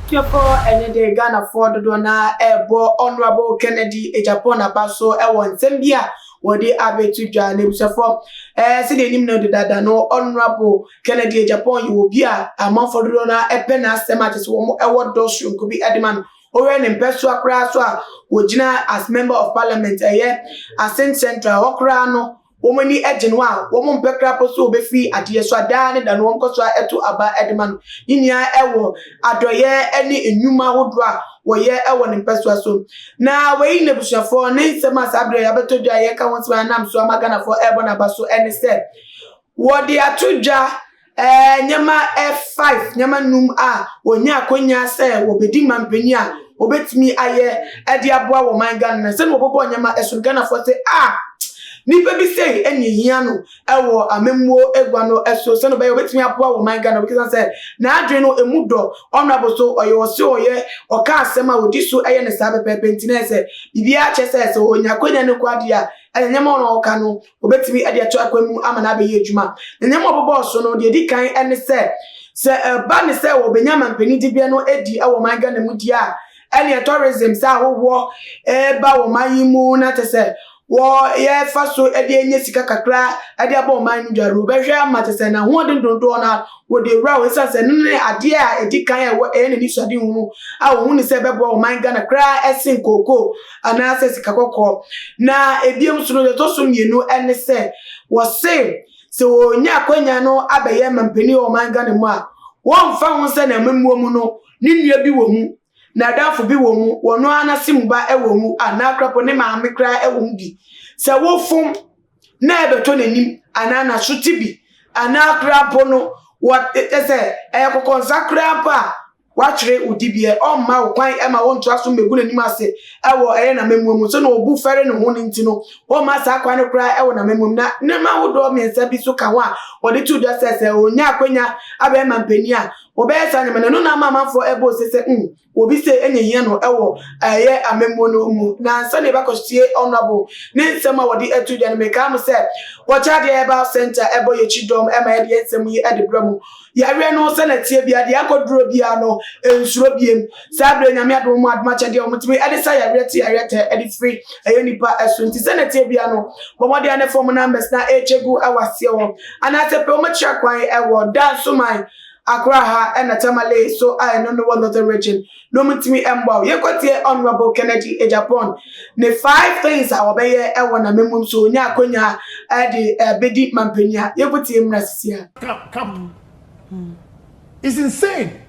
For any day Ghana for the dona ebo honorable Kennedy Agyapong abaso ewon sembia wodi abetu dwa ne busafo se de nim no dada no honorable Kennedy Agyapong you obi a amafo do na epe na asema tese wo ewo dosu nkubi edman owe ne mpeso akra so a wogina as member of parliament Ascent Central okra no womani ejeno a wom mpekra poso obefi adie so ada ne da no wonkoso eto aba edman yinia ewo adoye eni enwuma hodo a woye ewo ne mpeswa so na weyi ne busuafo ne nsema sabre ya beto dwa ye ka wonse anam so amagana for ebo na baso ene se wodi atodwa nyama F5 nyama num a onya akonya se wobedi mampani a obetimi aye edi aboa wo man Ghana se no bobo nyama esun Ghana for say nipa bi say enye hia no ewo amemmuo egwa no eso se no be obetimi aboa wo man Ghana because say na adwe no emudo honorable so oye oka asema odi so eye ne sa pepe ntina se bibia chese se onya konya ne kwade a enyema no oka no obetimi ade ato akwemu amana be ye adwuma enyema obobo so no de di kan ene se ba ne se wo benyama mpani dibia no edi ewo man Ghana mu dia ene tourism sa wo ba wo man yimu na tese wo ye faso ede enye sika kakra ade aba o man nu dwaro behwe amatese na ho de dondo na wo de ra wo sanse ne ade a edi kan e ne ni swade hunu a wo hunu se bebo o man Ghana kra esin koko ana se sika kokko na ebiem so no de to so mienu ene se wo se onya akwanya no abaye mampani o man Ghana mu a wo mfa ho se na memmuo mu no ni nua bi wo mu na dafo bi wo mu wono anasim ba ewo mu anakrapo ne maame kra ewo mu bi se wo fom na ebeto nanim anana suti bi anakrapo no what ese eyekoko nsakra pa wachire udibie omma wo kwan ema wo nto aso megu nanim ase ewo eye na memmu so na obu fere ne ho nti no wo ma sa kwan no kra ewo na memmu na ne ma wo do miensa bi so ka ho a wo de tu do sese onya akwanya aba ema mpani a obesa nyama no na mama for ebo sese obi se enye hia no ewo eye amemmo no mu na nsa ne bakosie honorable ne nsema wodi etu dwa ne meka am se wacha de eba center ebo ye chidom ema ye de nsem yi edebramu ya we no se na tie bia de akoduro bia no ensuro biem sabre nyame adom mu adma cha de omutimi ede sa ya rete ede free eye nipa esunti se na tie bia no bomode ane form numbers na echegu awase wo ana se pe o machi akwan ewo dan so man Akraha and Tamale, so I don't know what other region. No mutimi embo. Ye kotie honorable Kennedy Agyapong. Ne 5 things I obey ewana memum so nya konya adi bedi mampenya. Ye kotie mrasisia. Come. It's insane.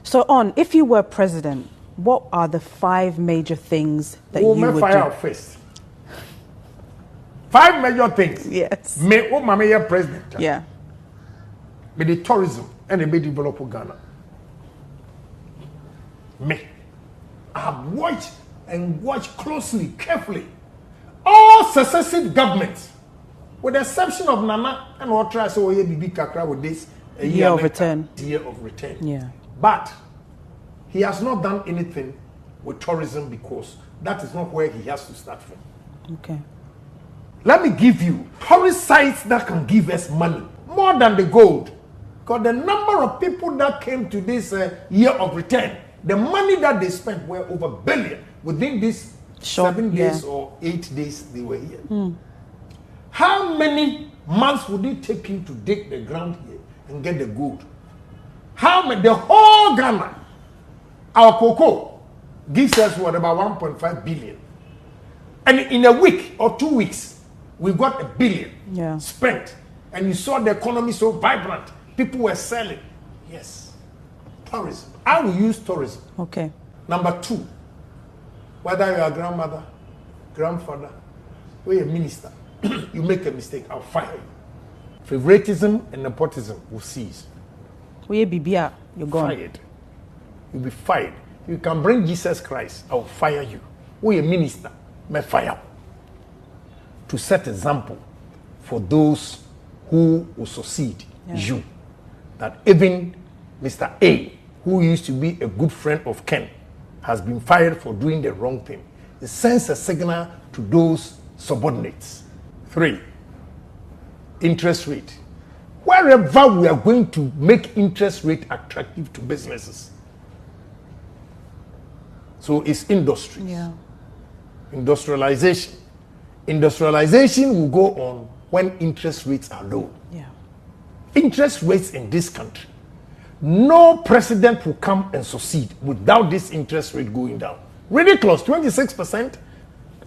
So if you were president, what are the 5 major things that you would fire do? First. 5 major things. Yes. Me mama president. Yeah. But the tourism and the develop Ghana. Me, I have watched closely, carefully, all successive governments, with the exception of Nana and what tries to say Bibi Kakra with this year of return. Yeah. But he has not done anything with tourism because that is not where he has to start from. Okay. Let me give you tourist sites that can give us money more than the gold. Because the number of people that came to this year of return, the money that they spent were over $1 billion within these 7 days or 8 days they were here. How many months would it take you to dig the ground here and get the gold? How many? The whole Ghana, our cocoa, gives us what, about 1.5 billion. And in a week or 2 weeks, we got $1 billion spent. And you saw the economy so vibrant. People were selling. Yes. Tourism. I will use tourism. Okay. Number 2, whether you're a grandmother, grandfather, or a minister, you make a mistake, I'll fire you. Favoritism and nepotism will cease. You're gone. Fired. You'll be fired. You can bring Jesus Christ, I'll fire you. We're a minister, may fire. To set example for those who will succeed you. That even Mr. A, who used to be a good friend of Ken, has been fired for doing the wrong thing. It sends a signal to those subordinates. 3, interest rate. Wherever we are going to make interest rate attractive to businesses, So it's industries. Yeah. Industrialization. Industrialization will go on when interest rates are low. Yeah. Interest rates in this country, no president will come and succeed without this interest rate going down. Ridiculous, 26%.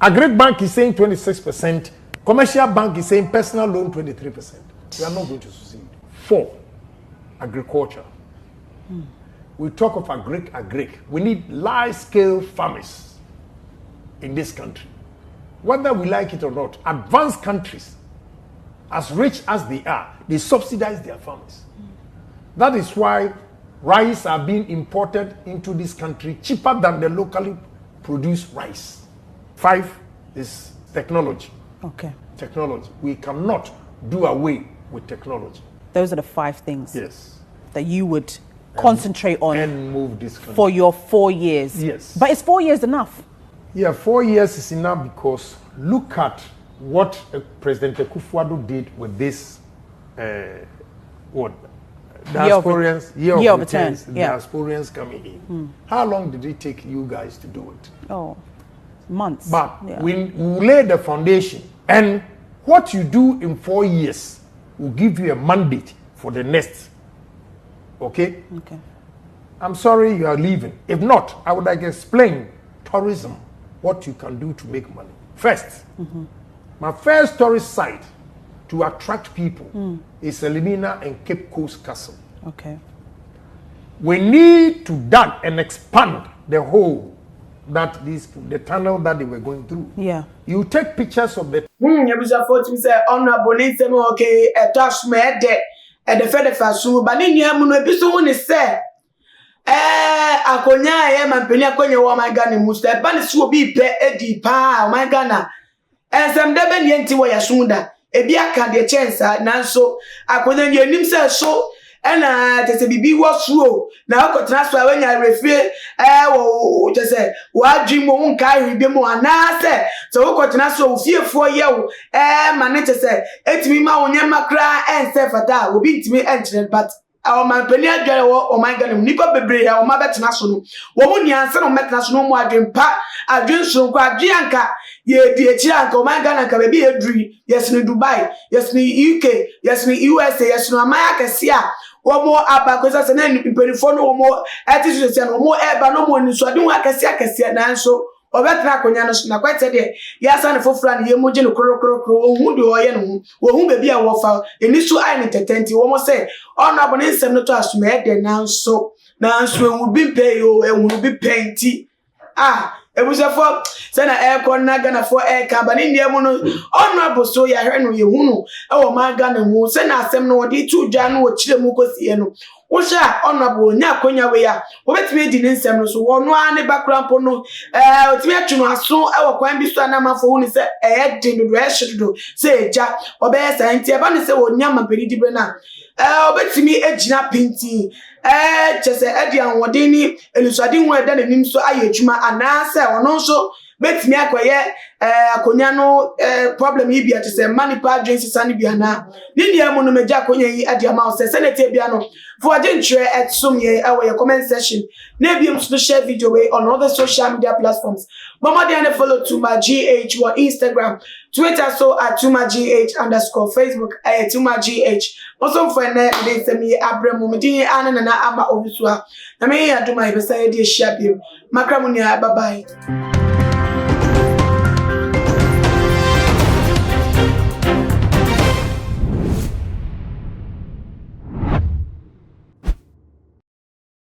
Agric bank is saying 26%. Commercial bank is saying personal loan 23%. We are not going to succeed. 4, agriculture. We talk of agric. We need large-scale farmers in this country. Whether we like it or not, advanced countries, as rich as they are, they subsidize their farmers. That is why rice are being imported into this country cheaper than the locally produced rice. 5 is technology. Okay. Technology. We cannot do away with technology. Those are the 5 things Yes. that you would concentrate on And move this country. for your 4 years. Yes. But is 4 years enough? Yeah, 4 years is enough because look at what President Akufo-Addo did with this, diasporians, year of returns, yeah. diasporians coming in. How long did it take you guys to do it? Oh, months. But yeah. we lay the foundation, and what you do in 4 years will give you a mandate for the next. Okay? Okay. I'm sorry you are leaving. If not, I would like explain tourism, what you can do to make money. First, my first tourist site to attract people is Elimina and Cape Coast Castle. Okay. We need to dig and expand the hole that the tunnel that they were going through. Yeah. You take pictures of the Ebusa for to say honorable nsem okay touch me de fede fasu ba ni nua mu no ebi so woni say akonya ye mampeni akonya wo my Ghana mu say ba ne so obi pe edi pa my Ghana ensem de be ne enti wo yasunda ebi aka de chance nanso akonya ni anim say so ena tese bibi wo suo na akotena so awanya refie wo tese wa dwimo nka hwebe mu anase so wo kotena so ofiefo ye wo ma ne tese etimi ma wonye makra ense fata obi ntimi enchire but our man penny adware wo o my God nipa bebre ya o ma betena so no wo mu nianse no metena so no mu adwempa adwenso nko adwianka ye di echi anka o my God anka be bi eduri yes ni Dubai yes ni UK yes ni USA yes no amaya kasia womo abakoza se na mpelifo no womo etisu se no womo eba no mo ni so ade ho akase na nso obetra akonya no na kwete de yasa ne fofura ne yemu gye no krokro ohun de oye no ohun bebi a wo fa enisu ai ne tetenti womo se ono abone nsem no to asoma ede na nso ehun bi pe yo ehun bi penti ebusefo se na aircon na Ghana for air company ndiemu no ono aboso ya hwe no yehunu e wo ma Ghana mu se na asem no wodi tu dwa no wo kire mu kosie no wo hwa ono abo nya akonya we ya wo betime di ne nsem no so wo no ane background no otime atunu aso e wo kwan bi so na mafo hu ni se di do hyedo se eja obe sa nti e ba ne se wo nya mapeni di be na obetime ejina pinti chese edi anwode ni elusade hu eda nanim so ayedwuma anase ono so betime akoye akonya no problem yi bia chese manipa drinks sane bia na ni mu no meja akonya yi edi ama o se senate bia no for agentre etsom ye awe comment section na bia so share video way on other social media platforms mama dey and follow to my GH or Instagram Twitter so at @tumagh_ Facebook @tumagh also for na dey say me abramo me din ana na ama obusua na me ya do my best dey share bia makramu ni bye bye.